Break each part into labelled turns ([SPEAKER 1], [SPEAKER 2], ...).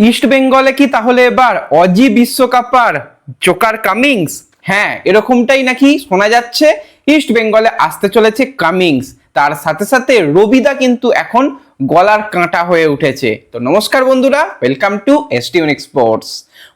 [SPEAKER 1] East বেঙ্গলে কি তাহলে এবার অজি বিশ্বকাপার জোকার কামিংস? হ্যাঁ, এরকমটাই নাকি শোনা যাচ্ছে। ইস্ট বেঙ্গলে আসতে চলেছে কামিংস, তার সাথে সাথে রবিদা কিন্তু এখন গলার কাঁটা হয়ে উঠেছে। তো নমস্কার বন্ধুরা, ওয়েলকাম টু STUnic স্পোর্টস।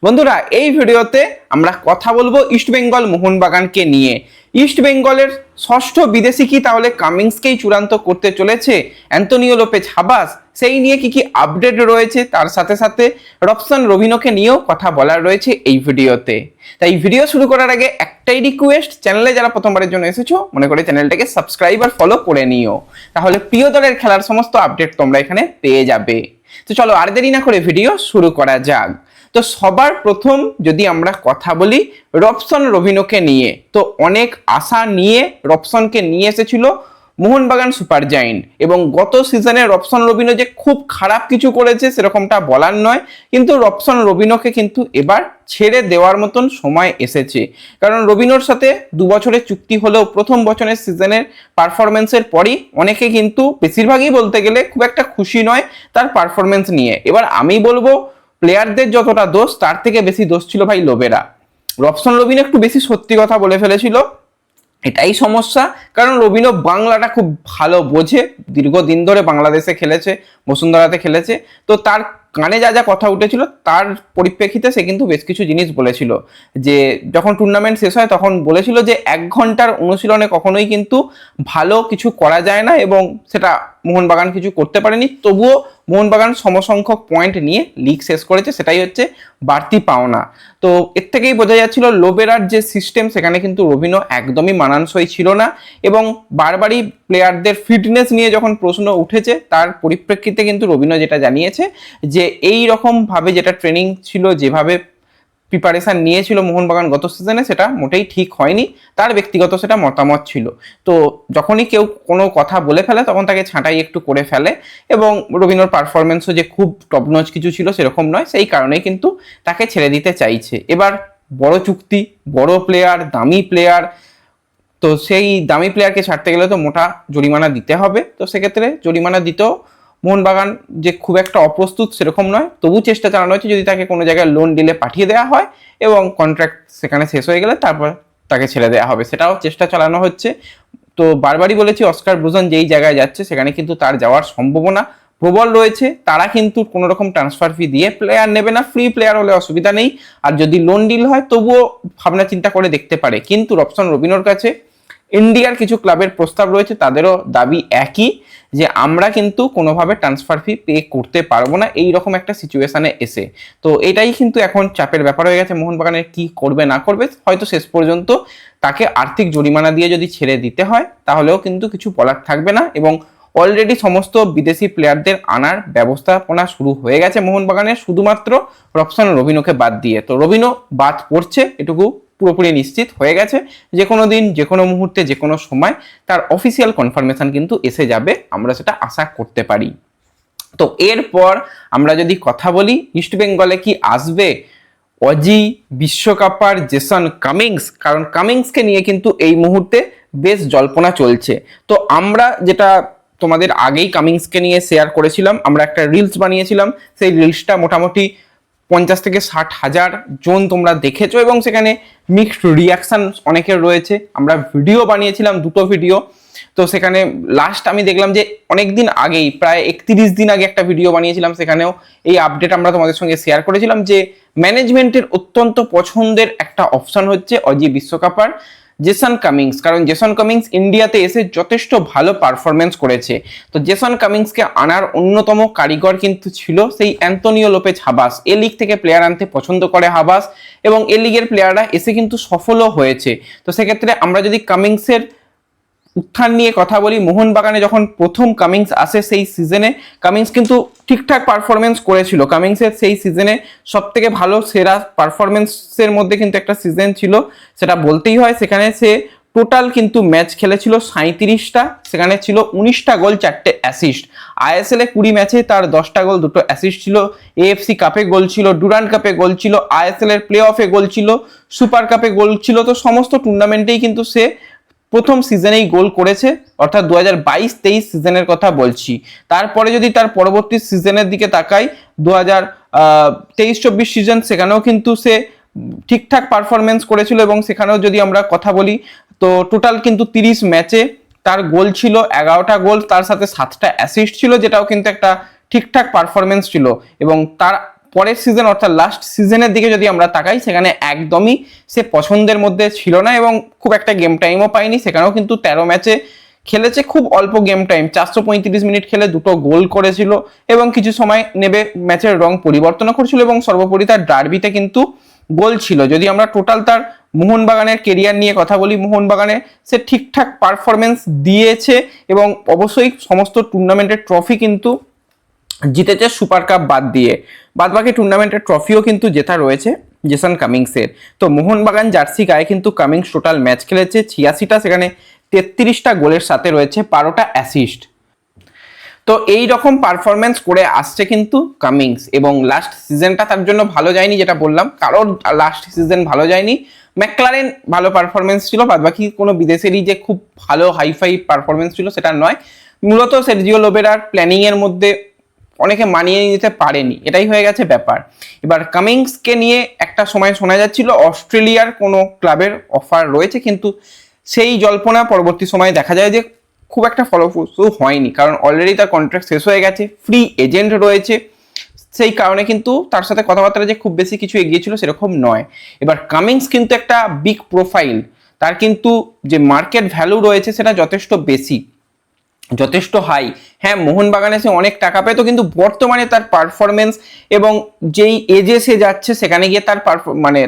[SPEAKER 1] বন্ধুরা, এই ভিডিওতে আমরা কথা বলবো ইস্ট বেঙ্গল মোহনবাগানকে নিয়ে। ইস্ট বেঙ্গলের ষষ্ঠ বিদেশি কি তাহলে কামিংসকেই চূড়ান্ত করতে চলেছে অ্যান্তোনিও লোপেজ হাবাস? সেই নিয়ে কি কি আপডেট রয়েছে, তার সাথে সাথে রবসন রবিনোকে নিয়েও কথা বলার রয়েছে এই ভিডিওতে। তাই ভিডিও শুরু করার আগে একটাই রিকোয়েস্ট, চ্যানেলে যারা প্রথমবারের জন্য এসেছো মনে করে চ্যানেলটাকে সাবস্ক্রাইব আর ফলো করে নিও, তাহলে প্রিয় দলের খেলার সমস্ত আপডেট তোমরা এখানে পেয়ে যাবে। তো চলো আর দেরি না করে ভিডিও শুরু করা যাক। তো সবার প্রথম যদি আমরা কথা বলি রবসন রবিনোকে নিয়ে, তো অনেক আশা নিয়ে রবসনকে নিয়ে এসেছিল মোহনবাগান সুপার জায়েন্ট, এবং গত সিজনে রবসন রবিনো যে খুব খারাপ কিছু করেছে সেরকমটা বলার নয়, কিন্তু রবসন রবিনোকে কিন্তু এবার ছেড়ে দেওয়ার মতন সময় এসেছে। কারণ রবিনোর সাথে 2 বছরের চুক্তি হলেও প্রথম বছরের সিজনের পারফরমেন্সের পরই অনেকে কিন্তু বেশিরভাগই বলতে গেলে খুব একটা খুশি নয় তার পারফরমেন্স নিয়ে। এবার আমি বলবো প্লেয়ারদের যতটা দোষ তার থেকে বেশি দোষ ছিল ভাই লোবেরা। রবসন রবিনো একটু বেশি সত্যি কথা বলে ফেলেছিল, এটাই সমস্যা। কারণ রবিনো বাংলাটা খুব ভালো বোঝে, দীর্ঘদিন ধরে বাংলাদেশে খেলেছে, বসুন্ধরাতে খেলেছে, তো তার কানে যা যা কথা উঠেছিল তার পরিপ্রেক্ষিতে সে কিন্তু বেশ কিছু জিনিস বলেছিল। যে যখন টুর্নামেন্ট শেষ হয় তখন বলেছিল যে 1 ঘন্টার অনুশীলনে কখনোই কিন্তু ভালো কিছু করা যায় না, এবং সেটা মোহনবাগান কিছু করতে পারেনি, তবুও মোহনবাগান সমসংখ্যক পয়েন্ট নিয়ে লিগ শেষ করেছে, সেটাই হচ্ছে বাড়তি পাওনা। তো এর থেকেই বোঝা যাচ্ছিল লোবেরার যে সিস্টেম সেখানে কিন্তু রবিনো একদমই মানানসই ছিল না, এবং বারবারই প্লেয়ারদের ফিটনেস নিয়ে যখন প্রশ্ন উঠেছে তার পরিপ্রেক্ষিতে কিন্তু রবিনো যেটা জানিয়েছে যে এই রকম ভাবে যেটা ট্রেনিং ছিল, যেভাবে প্রিপারেশন নিয়েছিল মোহনবাগান গত সিজনে, সেটা মোটেই ঠিক হয়নি, তার ব্যক্তিগত সেটা মতামত ছিল। তো যখনই কেউ কোনো কথা বলে ফেলে তখন তাকে ছাঁটাই একটু করে ফেলে, এবং রবিনোর পারফরমেন্সও যে খুব টপনচ কিছু ছিল সেরকম নয়, সেই কারণেই কিন্তু তাকে ছেড়ে দিতে চাইছে। এবার বড় চুক্তি, বড় প্লেয়ার, দামি প্লেয়ার, তো সেই দামি প্লেয়ারকে ছাড়তে গেলে তো মোটা জরিমানা দিতে হবে। তো সেক্ষেত্রে জরিমানা দিতেও মোহনবাগান যে খুব একটা অপ্রস্তুত সেরকম নয়, তবু চেষ্টা চালানো হচ্ছে যদি তাকে কোনো জায়গায় লোন ডিলে পাঠিয়ে দেওয়া হয় এবং কন্ট্রাক্ট সেখানে শেষ হয়ে গেলে তারপর তাকে ছেড়ে দেওয়া হবে, সেটাও চেষ্টা চালানো হচ্ছে। তো বারবারই বলেছি অস্কার ব্রুজন যেই জায়গায় যাচ্ছে সেখানে কিন্তু তার যাওয়ার সম্ভাবনা প্রবল রয়েছে। তারা কিন্তু কোনো রকম ট্রান্সফার ফি দিয়ে প্লেয়ার নেবে না, ফ্রি প্লেয়ার হলে অসুবিধা নেই, আর যদি লোন ডিল হয় তবুও ভাবনা চিন্তা করে দেখতে পারে। কিন্তু রবসন রবিনোর কাছে ইন্ডিয়ার কিছু ক্লাবের প্রস্তাব রয়েছে, তাদেরও দাবি একই, যে আমরা কিন্তু কোনোভাবে ট্রান্সফার ফি পে করতে পারবো না এই রকম একটা সিচুয়েশনে এসে। তো এটাই কিন্তু এখন চাপের ব্যাপার হয়ে গেছে মোহনবাগানের, কি করবে না করবে। হয়তো শেষ পর্যন্ত তাকে আর্থিক জরিমানা দিয়ে যদি ছেড়ে দিতে হয় তাহলেও কিন্তু কিছু বলার থাকবে না, এবং অলরেডি সমস্ত বিদেশি প্লেয়ারদের আনার ব্যবস্থাপনা শুরু হয়ে গেছে মোহনবাগানের, শুধুমাত্র রবসন রবিনোকে বাদ দিয়ে। তো রবিনো বাদ পড়ছে এটুকু পুরোপুরি নিশ্চিত হয়ে গেছে। যে কোনো দিন, যে কোনো মুহূর্তে, যে কোনো সময় তার অফিসিয়াল কনফার্মেশন কিন্তু এসে যাবে, আমরা সেটা আশা করতে পারি। তো এরপর আমরা যদি কথা বলি ইস্ট বেঙ্গলে কি আসবে অজি বিশ্বকাপার জেসন কামিংস, কারণ কামিংসকে নিয়ে কিন্তু এই মুহূর্তে বেশ জল্পনা চলছে। তো আমরা যেটা তোমাদের আগেই কামিংসকে নিয়ে শেয়ার করেছিলাম, আমরা একটা রিলস বানিয়েছিলাম, সেই রিলসটা মোটামুটি 50 থেকে 60 হাজার জন তোমরা দেখেছো, এবং সেখানে মিক্সড রিয়াকশন অনেকের রয়েছে। আমরা ভিডিও বানিয়েছিলাম 2টো ভিডিও, তো সেখানে লাস্ট আমি দেখলাম যে অনেক দিন আগেই, প্রায় 31 দিন আগে একটা ভিডিও বানিয়েছিলাম, সেখানেও এই আপডেট আমরা তোমাদের সঙ্গে শেয়ার করেছিলাম যে ম্যানেজমেন্টের অত্যন্ত পছন্দের একটা অপশন হচ্ছে অজি বিশ্বকাপার জেসন কামিংস, কারণ জেসন কামিংস ইন্ডিয়াতে এসে যথেষ্ট ভালো পারফরমেন্স করেছে। তো জেসন কামিংসকে আনার অন্যতম কারিগর কিন্তু ছিল সেই অ্যান্তোনিও লোপেজ হাবাস। এ লিগ থেকে প্লেয়ার আনতে পছন্দ করে হাবাস, এবং এ লিগের প্লেয়াররা এসে কিন্তু সফলও হয়েছে। তো সেক্ষেত্রে আমরা যদি কামিংসের উত্থান নিয়ে কথা বলি, মোহনবাগানে যখন প্রথম কামিংস আসে সেই সিজনে কামিংস কিন্তু ঠিকঠাক পারফরমেন্স করেছিল। কামিংসের সেই সিজনে সব থেকে ভালো সেরা পারফরমেন্সের মধ্যে কিন্তু একটা সিজন ছিল, সেটা বলতেই হয়। সেখানে সে টোটাল কিন্তু ম্যাচ খেলেছিল 37টা, সেখানে ছিল 19টা গোল, 4টে অ্যাসিস্ট। ISL এ 20 ম্যাচে তার 10টা গোল, 2টো অ্যাসিস্ট ছিল। AFC কাপে গোল ছিল, ডুরান্ড কাপে গোল ছিল, ISL এর প্লে অফে গোল ছিল, সুপার কাপে গোল ছিল। তো সমস্ত টুর্নামেন্টেই কিন্তু সে প্রথম সিজনেই গোল করেছে, অর্থাৎ 2022-23 সিজনের কথা বলছি। তারপরে যদি তার পরবর্তী সিজনের দিকে তাকাই, 23-24 সিজন, সেখানেও কিন্তু সে ঠিকঠাক পারফরমেন্স করেছিল এবং সেখানেও যদি আমরা কথা বলি তো টোটাল কিন্তু 30 ম্যাচে তার গোল ছিল 11টা গোল, তার সাথে 7টা অ্যাসিস্ট ছিল, যেটাও কিন্তু একটা ঠিকঠাক পারফরমেন্স ছিল। এবং তার পরের সিজন অর্থাৎ লাস্ট সিজনের দিকে যদি আমরা তাকাই, সেখানে একদমই সে পছন্দের মধ্যে ছিল না এবং খুব একটা গেম টাইমও পায়নি। সেখানেও কিন্তু 13 ম্যাচে খেলেছে, খুব অল্প গেম টাইম, 435 মিনিট খেলে 2টো গোল করেছিল এবং কিছু সময় নেবে ম্যাচের রং পরিবর্তন করেছিল এবং সর্বোপরি তার ডার্বিতে কিন্তু গোল ছিল। যদি আমরা টোটাল তার মোহনবাগানের কেরিয়ার নিয়ে কথা বলি, মোহনবাগানে সে ঠিকঠাক পারফরমেন্স দিয়েছে এবং অবশ্যই সমস্ত টুর্নামেন্টের ট্রফি কিন্তু জিতেছে, সুপার কাপ বাদ দিয়ে। বাদ বাকি টুর্নামেন্টের ট্রফিও কিন্তু জেতা রয়েছে জেসন কামিংসের। তো মোহনবাগান জার্সি গায়ে কিন্তু কামিংস টোটাল ম্যাচ খেলেছে 86টা, সেখানে 33টা গোলের সাথে রয়েছে 12টা অ্যাসিস্ট। তো এই রকম পারফরমেন্স করে আসছে কিন্তু কামিংস, এবং লাস্ট সিজনটা তার জন্য ভালো যায়নি, যেটা বললাম, কারোর লাস্ট সিজন ভালো যায়নি। ম্যাকলারেন ভালো পারফরমেন্স ছিল, বাদ বাকি কোনো বিদেশেরই যে খুব ভালো হাইফাই পারফরমেন্স ছিল সেটা নয়। মূলত সের্জিও লোবেরার প্ল্যানিং এর মধ্যে অনেকে মানিয়ে নিতে পারেনি, এটাই হয়ে গেছে ব্যাপার। এবার কামিংসকে নিয়ে একটা সময় শোনা যাচ্ছিল অস্ট্রেলিয়ার কোনো ক্লাবের অফার রয়েছে, কিন্তু সেই জল্পনা পরবর্তী সময়ে দেখা যায় যে খুব একটা ফলপ্রসূ হয়নি, কারণ অলরেডি তার কন্ট্রাক্ট শেষ হয়ে গেছে, ফ্রি এজেন্ট রয়েছে, সেই কারণে কিন্তু তার সাথে কথাবার্তা যে খুব বেশি কিছু এগিয়েছিল সেরকম নয়। এবার কামিংস কিন্তু একটা বিগ প্রোফাইল, তার কিন্তু যে মার্কেট ভ্যালু রয়েছে সেটা যথেষ্ট বেশি, যথেষ্ট হাই। হ্যাঁ, মোহনবাগানে সে অনেক টাকা পেত, কিন্তু বর্তমানে তার পারফরমেন্স এবং যেই এজে সে যাচ্ছে সেখানে গিয়ে তার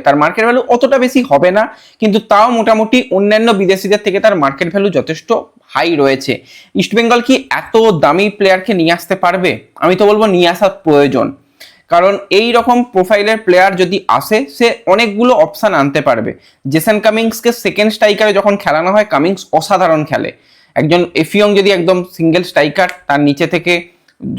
[SPEAKER 1] তার মার্কেট ভ্যালু অতটা বেশি হবে না, কিন্তু তাও মোটামুটি অন্যান্য বিদেশিদের থেকে তার মার্কেট ভ্যালু যথেষ্ট হাই রয়েছে। ইস্টবেঙ্গল কি এত দামি প্লেয়ারকে নিয়ে আসতে পারবে? আমি তো বলবো নিয়ে আসার প্রয়োজন, কারণ এই রকম প্রোফাইলের প্লেয়ার যদি আসে সে অনেকগুলো অপশান আনতে পারবে। জেসন কামিংসকে সেকেন্ড স্ট্রাইকারে যখন খেলানো হয়, কামিংস অসাধারণ খেলে। একজন এফিয়ং যদি একদম সিঙ্গেল স্ট্রাইকার, তার নিচে থেকে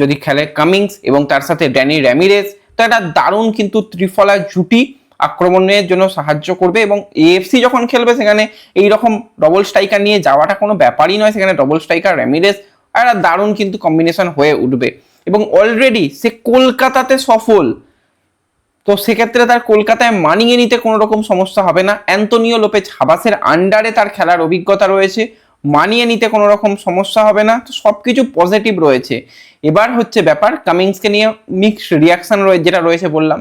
[SPEAKER 1] যদি খেলে কামিংস এবং তার সাথে ড্যানি র্যামিরেজ, তো একটা দারুণ কিন্তু ত্রিফলা জুটি আক্রমণের জন্য সাহায্য করবে। এবং এএফসি যখন খেলবে সেখানে এই রকম ডবল স্ট্রাইকার নিয়ে যাওয়াটা কোনো ব্যাপারই নয়, সেখানে ডবল স্ট্রাইকার র্যামিরেজ একটা দারুণ কিন্তু কম্বিনেশন হয়ে উঠবে। এবং অলরেডি সে কলকাতাতে সফল, তো সেক্ষেত্রে তার কলকাতায় মানিয়ে নিতে কোনো রকম সমস্যা হবে না। অ্যান্তোনিও লোপেজ হাবাসের আন্ডারে তার খেলার অভিজ্ঞতা রয়েছে, মানিয়ে নিতে কোনো রকম সমস্যা হবে না, তো সব কিছু পজিটিভ রয়েছে। এবার হচ্ছে ব্যাপার কামিংসকে নিয়ে মিক্সড রিয়াকশন যেটা রয়েছে, বললাম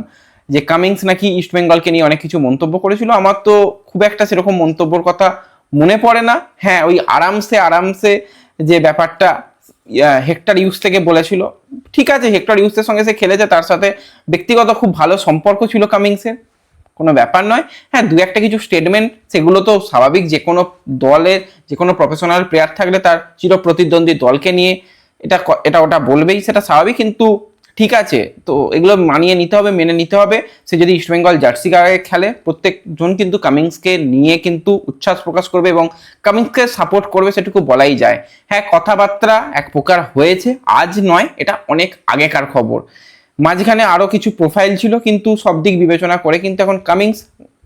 [SPEAKER 1] যে কামিংস নাকি ইস্টবেঙ্গলকে নিয়ে অনেক কিছু মন্তব্য করেছিল, আমার তো খুব একটা সেরকম মন্তব্যর কথা মনে পড়ে না। হ্যাঁ, ওই আরামসে যে ব্যাপারটা হেক্টর ইউস থেকে বলেছিল, ঠিক আছে, হেক্টর ইউসের সঙ্গে সে খেলেছে, তার সাথে ব্যক্তিগত খুব ভালো সম্পর্ক ছিল কামিংসের, কোনো ব্যাপার নয়। হ্যাঁ, দু একটা কিছু স্টেটমেন্ট, সেগুলো তো স্বাভাবিক, যে কোনো দলের যে কোনো প্রফেশনাল প্লেয়ার থাকলে তার চির প্রতিদ্বন্দ্বী দলকে নিয়ে এটা ওটা বলবেই, সেটা স্বাভাবিক, কিন্তু ঠিক আছে, তো এগুলো মানিয়ে নিতে হবে, মেনে নিতে হবে। সে যদি ইস্টবেঙ্গল জার্সি গায়ে খেলে, প্রত্যেকজন কিন্তু কামিংসকে নিয়ে কিন্তু উচ্ছ্বাস প্রকাশ করবে এবং কামিংসকে সাপোর্ট করবে, সেটুকু বলাই যায়। হ্যাঁ, কথাবার্তা এক প্রকার হয়েছে, আজ নয়, এটা অনেক আগেকার খবর। মাঝখানে আরো কিছু প্রোফাইল ছিল, কিন্তু সব দিক বিবেচনা করে কিন্তু এখন Cummins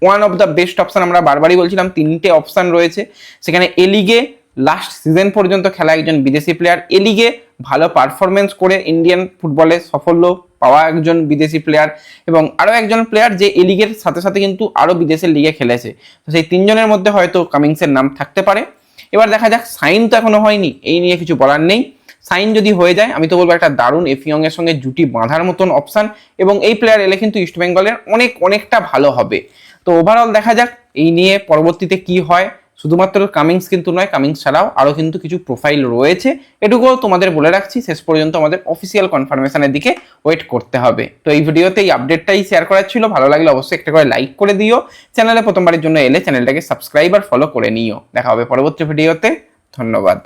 [SPEAKER 1] one of the best option. আমরা বারবারই বলছিলাম 3টে অপশন রয়েছে, সেখানে এ লিগে লাস্ট সিজন পর্যন্ত খেলা একজন বিদেশি প্লেয়ার, এ লিগে ভালো পারফরমেন্স করে ইন্ডিয়ান ফুটবলে সাফল্য পাওয়া একজন বিদেশি প্লেয়ার, এবং আরো একজন প্লেয়ার যে এ লিগের সাথে সাথে কিন্তু আরো বিদেশের লিগে খেলেছে। তো সেই 3জনের মধ্যে হয়তো কামিংসের নাম থাকতে পারে। এবার দেখা যাক, সাইন তো এখনো হয়নি, এই নিয়ে কিছু বলার নেই। সাইন যদি হয়ে যায়, আমি তো বলবো একটা দারুণ এফিয়ং এর সঙ্গে জুটি বাঁধার মতন অপশন, এবং এই প্লেয়ার এলে কিন্তু ইস্টবেঙ্গলের অনেকটা ভালো হবে। তো ওভারঅল দেখা যাক এই নিয়ে পরবর্তীতে কি হয়। শুধুমাত্র কামিংস কিন্তু নয়, কামিংস ছাড়াও আরো কিন্তু কিছু প্রোফাইল রয়েছে, এটুকুও তোমাদের বলে রাখছি। শেষ পর্যন্ত আমাদের অফিসিয়াল কনফার্মেশনের দিকে ওয়েট করতে হবে। তো এই ভিডিওতে এই আপডেটটাই শেয়ার করার ছিল, ভালো লাগলে অবশ্যই একটা করে লাইক করে দিও, চ্যানেলে প্রথমবারের জন্য এলে চ্যানেলটাকে সাবস্ক্রাইব আর ফলো করে নিও। দেখা হবে পরবর্তী ভিডিওতে, ধন্যবাদ।